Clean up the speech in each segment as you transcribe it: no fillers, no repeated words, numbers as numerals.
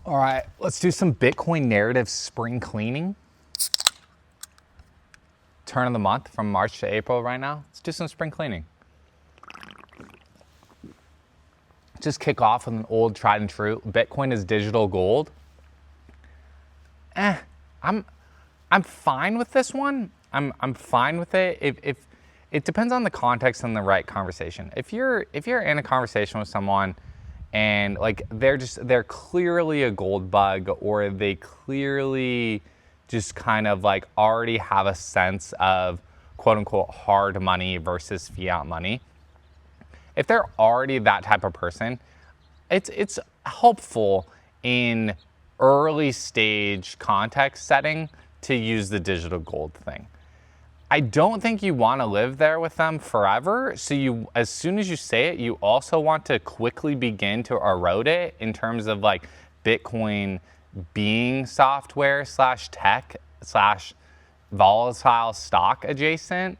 All right, let's do some Bitcoin narrative spring cleaning. Turn of the month from March to April right now. Let's do some spring cleaning. Just kick off with an old tried and true. Bitcoin is digital gold. I'm fine with this one. I'm fine with it. If it depends on the context and the right conversation. If you're in a conversation with someone and like they're clearly a gold bug, or they clearly just kind of like already have a sense of quote unquote hard money versus fiat money. If they're already that type of person, it's helpful in early stage context setting to use the digital gold thing. I don't think you want to live there with them forever. So you, as soon as you say it, you also want to quickly begin to erode it in terms of like Bitcoin being software slash tech slash volatile stock adjacent.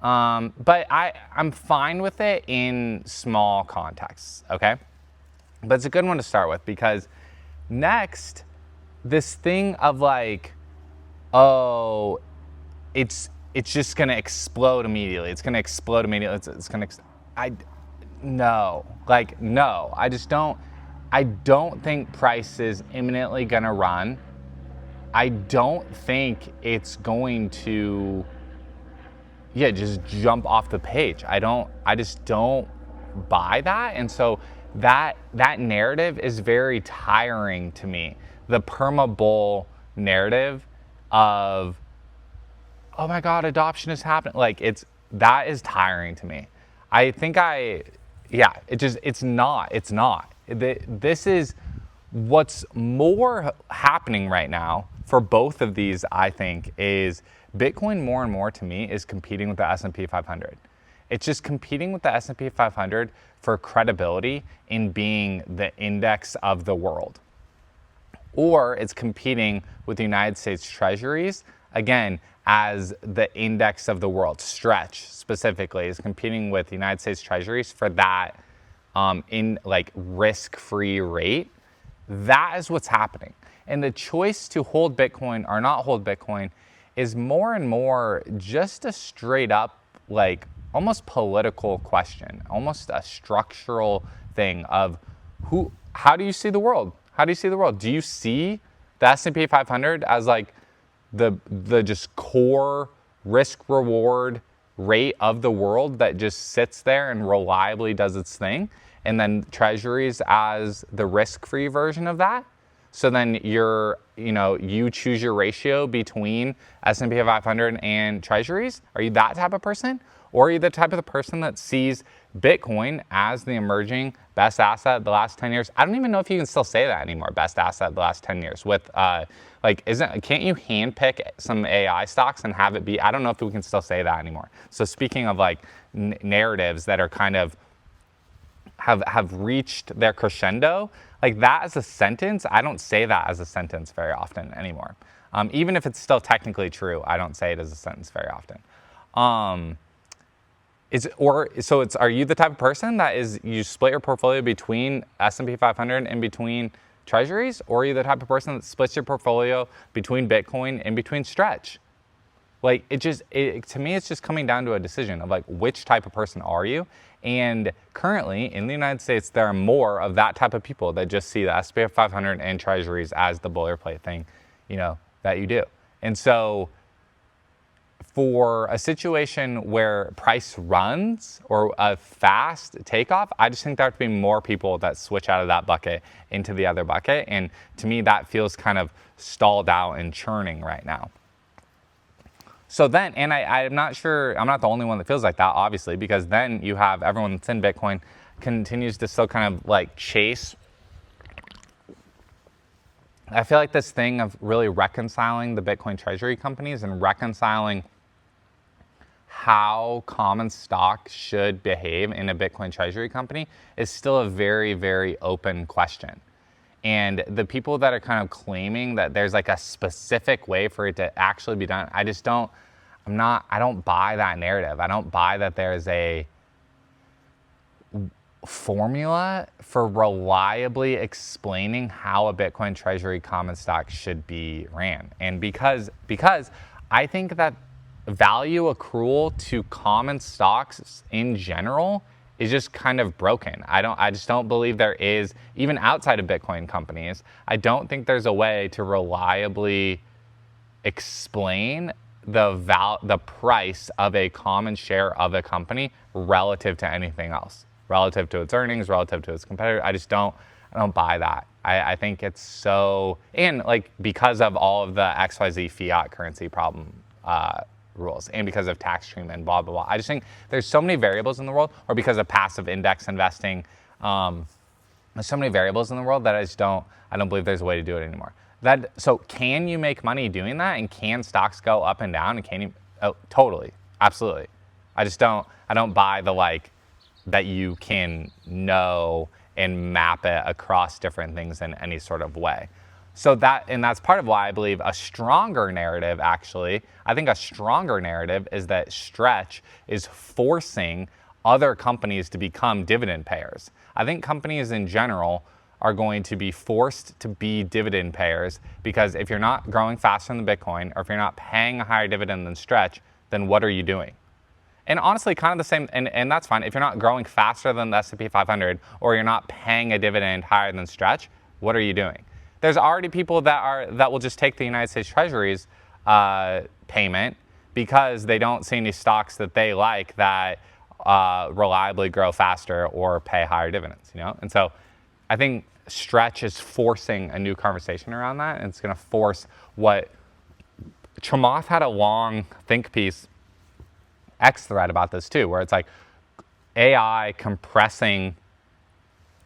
But I'm fine with it in small contexts, okay? But it's a good one to start with, because next, this thing of like, oh, it's just gonna explode immediately. It's gonna explode immediately. No, I don't think price is imminently gonna run. I don't think it's going to, just jump off the page. I just don't buy that. And so that narrative is very tiring to me. The perma bull narrative of, oh my God, adoption is happening. Like that is tiring to me. I think it's not. This is what's more happening right now for both of these, I think, is Bitcoin more and more to me is competing with the S&P 500. It's just competing with the S&P 500 for credibility in being the index of the world. Or it's competing with the United States Treasuries, again, as the index of the world. Stretch specifically is competing with the United States Treasuries for that in like risk-free rate. That is what's happening. And the choice to hold Bitcoin or not hold Bitcoin is more and more just a straight up, like almost political question, almost a structural thing of how do you see the world? How do you see the world? Do you see the S&P 500 as like the just core risk reward rate of the world that just sits there and reliably does its thing? And then treasuries as the risk-free version of that? So then you choose your ratio between S&P 500 and treasuries? Are you that type of person? Or are you the type of the person that sees Bitcoin as the emerging best asset the last 10 years? I don't even know if you can still say that anymore, best asset the last 10 years. With can't you handpick some AI stocks and have it be? I don't know if we can still say that anymore. So speaking of like narratives that are kind of have reached their crescendo, like that as a sentence, I don't say that as a sentence very often anymore. Even if it's still technically true, I don't say it as a sentence very often. Are you the type of person that you split your portfolio between S&P 500 and between treasuries? Or are you the type of person that splits your portfolio between Bitcoin and between Stretch? Like to me, it's just coming down to a decision of like, which type of person are you? And currently in the United States, there are more of that type of people that just see the S&P 500 and treasuries as the boilerplate thing, that you do. And so for a situation where price runs or a fast takeoff, I just think there have to be more people that switch out of that bucket into the other bucket. And to me, that feels kind of stalled out and churning right now. So then, and I'm not sure, I'm not the only one that feels like that, obviously, because then you have everyone that's in Bitcoin continues to still kind of like chase. I feel like this thing of really reconciling the Bitcoin treasury companies and reconciling how common stock should behave in a Bitcoin treasury company is still a very, very open question. And the people that are kind of claiming that there's like a specific way for it to actually be done, I don't buy that narrative. I don't buy that there's formula for reliably explaining how a Bitcoin Treasury common stock should be ran. And because I think that value accrual to common stocks in general is just kind of broken. I just don't believe there is, even outside of Bitcoin companies, I don't think there's a way to reliably explain the price of a common share of a company relative to anything else, relative to its earnings, relative to its competitor. I don't buy that. I think it's so, and like because of all of the XYZ fiat currency problem rules, and because of tax treatment, blah, blah, blah. I just think there's so many variables in the world, or because of passive index investing, there's so many variables in the world that I don't believe there's a way to do it anymore. So can you make money doing that? And can stocks go up and down? And can you? Oh, totally. Absolutely. I don't buy the that you can know and map it across different things in any sort of way. So that's part of why I believe a stronger narrative, actually, I think a stronger narrative is that Stretch is forcing other companies to become dividend payers. I think companies in general are going to be forced to be dividend payers, because if you're not growing faster than Bitcoin, or if you're not paying a higher dividend than Stretch, then what are you doing? And honestly, kind of the same, and that's fine. If you're not growing faster than the S&P 500, or you're not paying a dividend higher than Stretch, what are you doing? There's already people that will just take the United States Treasury's payment because they don't see any stocks that they like that reliably grow faster or pay higher dividends, And so I think Stretch is forcing a new conversation around that, and it's going to force what Chamath had a long think piece, X thread about this too, where it's like AI compressing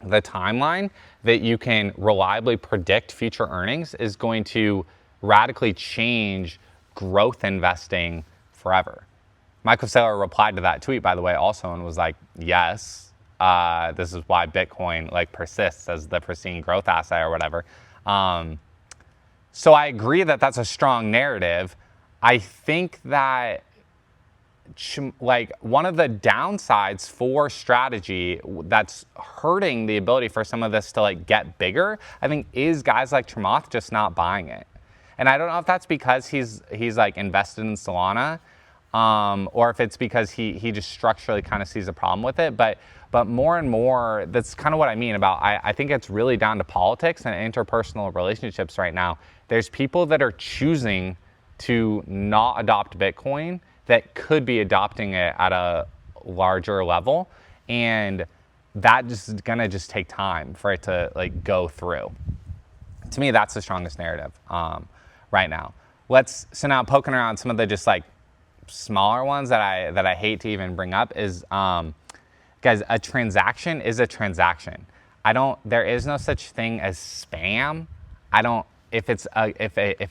the timeline that you can reliably predict future earnings is going to radically change growth investing forever. Michael Saylor replied to that tweet, by the way, also, and was like, yes, this is why Bitcoin persists as the pristine growth asset or whatever. So I agree that that's a strong narrative. I think that one of the downsides for strategy that's hurting the ability for some of this to get bigger, I think, is guys like Chamath just not buying it. And I don't know if that's because he's invested in Solana, or if it's because he just structurally kind of sees a problem with it. But more and more, that's kind of what I mean about, I think it's really down to politics and interpersonal relationships right now. There's people that are choosing to not adopt Bitcoin that could be adopting it at a larger level, and that just is gonna just take time for it to go through. To me, that's the strongest narrative right now. So now poking around some of the just smaller ones that I hate to even bring up is, guys, a transaction is a transaction. There is no such thing as spam. If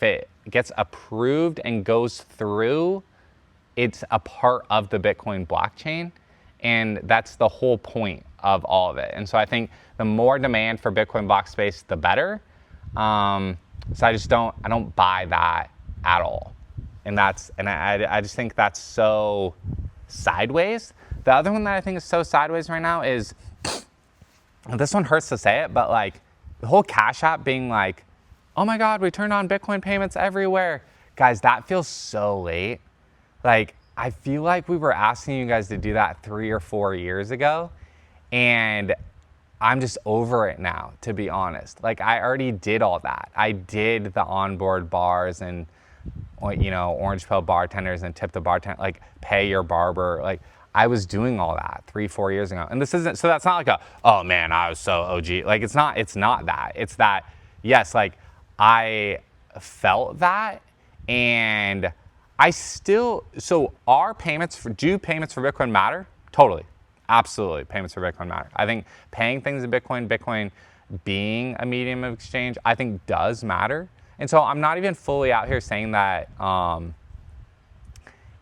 it gets approved and goes through, it's a part of the Bitcoin blockchain, and that's the whole point of all of it. And so I think the more demand for Bitcoin block space, the better. So I don't buy that at all. And I just think that's so sideways. The other one that I think is so sideways right now is, this one hurts to say it, but the whole Cash App being oh my God, we turned on Bitcoin payments everywhere. Guys, that feels so late. I feel like we were asking you guys to do that 3 or 4 years ago, and I'm just over it now, to be honest. I already did all that. I did the onboard bars and, orange pill bartenders and tip the bartender, pay your barber. I was doing all that 3-4 years ago. And so that's not oh man, I was so OG. It's not that. It's that, yes, I felt that, and so our payments for Bitcoin matter? Totally. Absolutely. Payments for Bitcoin matter. I think paying things in Bitcoin being a medium of exchange, I think does matter. And so I'm not even fully out here saying that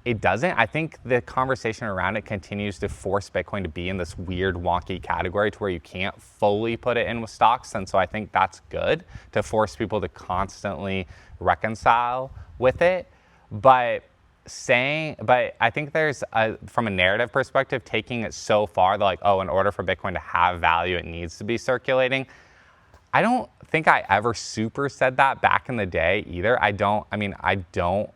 it doesn't. I think the conversation around it continues to force Bitcoin to be in this weird, wonky category to where you can't fully put it in with stocks. And so I think that's good to force people to constantly reconcile with it. But but I think there's from a narrative perspective, taking it so far, like, oh, in order for Bitcoin to have value, it needs to be circulating. I don't think I ever super said that back in the day either. I don't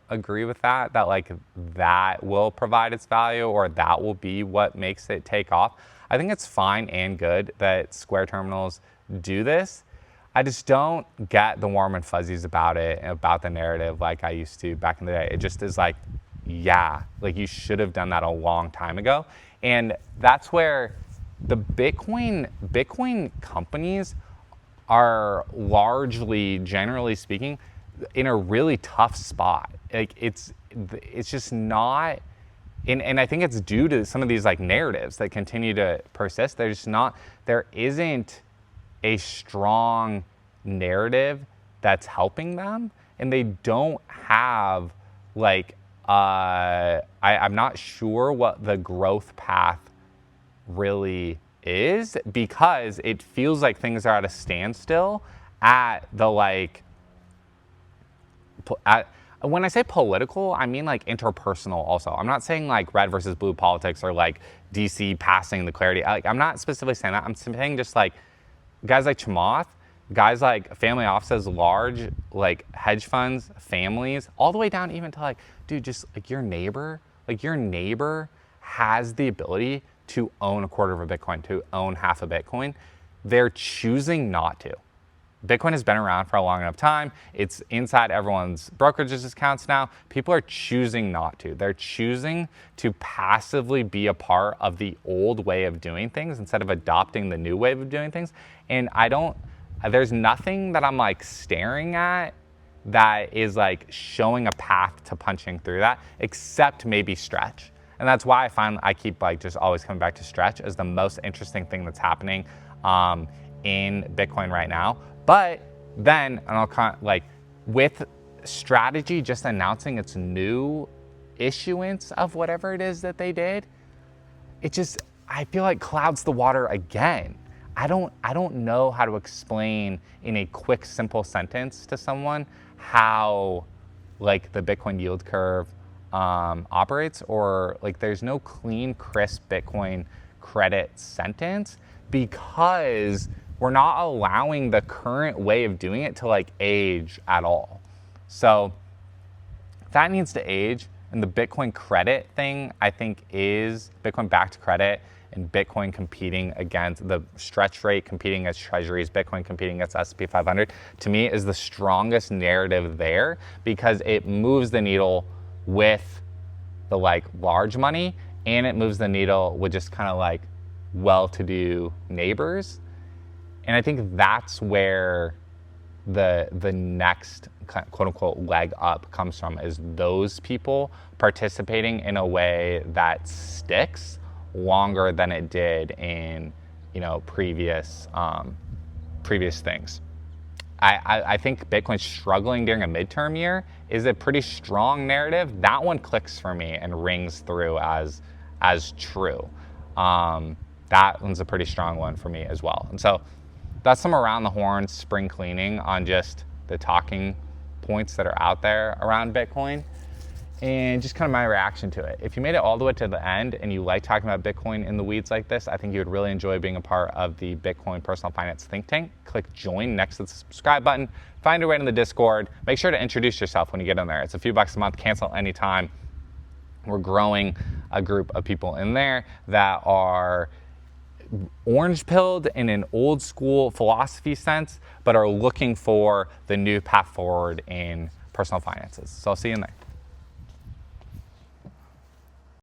agree with that like that will provide its value or that will be what makes it take off. I think it's fine and good that Square terminals do this. I just don't get the warm and fuzzies about it, about the narrative like I used to back in the day. It just is like, yeah, like you should have done that a long time ago. And that's where the Bitcoin companies are largely, generally speaking, in a really tough spot. Like it's just not, and I think it's due to some of these like narratives that continue to persist. There isn't a strong narrative that's helping them, and they don't have like I'm not sure what the growth path really is, because it feels like things are at a standstill at the like when I say political, I mean like interpersonal also. I'm not saying like red versus blue politics or like DC passing the clarity. Like I'm not specifically saying that. I'm saying just like guys like Chamath, guys like family offices, large like hedge funds, families, all the way down even to like, dude, just like your neighbor has the ability to own a quarter of a Bitcoin, to own half a Bitcoin. They're choosing not to. Bitcoin has been around for a long enough time. It's inside everyone's brokerages accounts now. People are choosing not to. They're choosing to passively be a part of the old way of doing things instead of adopting the new way of doing things. And there's nothing that I'm like staring at that is like showing a path to punching through that, except maybe Stretch. And that's why I keep like just always coming back to Stretch as the most interesting thing that's happening in Bitcoin right now. But then, and I'll kind of like with Strategy just announcing its new issuance of whatever it is that they did, it just, I feel like clouds the water again. I don't know how to explain in a quick, simple sentence to someone how like the Bitcoin yield curve operates, or like there's no clean, crisp Bitcoin credit sentence, because we're not allowing the current way of doing it to like age at all. So that needs to age. And the Bitcoin credit thing, I think, is Bitcoin backed credit and Bitcoin competing against the Stretch rate, competing against Treasuries, Bitcoin competing against S&P 500, to me is the strongest narrative there, because it moves the needle with the like large money, and it moves the needle with just kind of like well-to-do neighbors. And I think that's where the next quote unquote leg up comes from, is those people participating in a way that sticks longer than it did in, previous things. I think Bitcoin struggling during a midterm year is a pretty strong narrative. That one clicks for me and rings through as true. That one's a pretty strong one for me as well. And so that's some around the horn spring cleaning on just the talking points that are out there around Bitcoin, and just kind of my reaction to it. If you made it all the way to the end and you like talking about Bitcoin in the weeds like this, I think you would really enjoy being a part of the Bitcoin Personal Finance Think Tank. Click join next to the subscribe button. Find your way in the Discord. Make sure to introduce yourself when you get in there. It's a few bucks a month, cancel anytime. We're growing a group of people in there that are orange pilled in an old school philosophy sense, but are looking for the new path forward in personal finances. So I'll see you in there.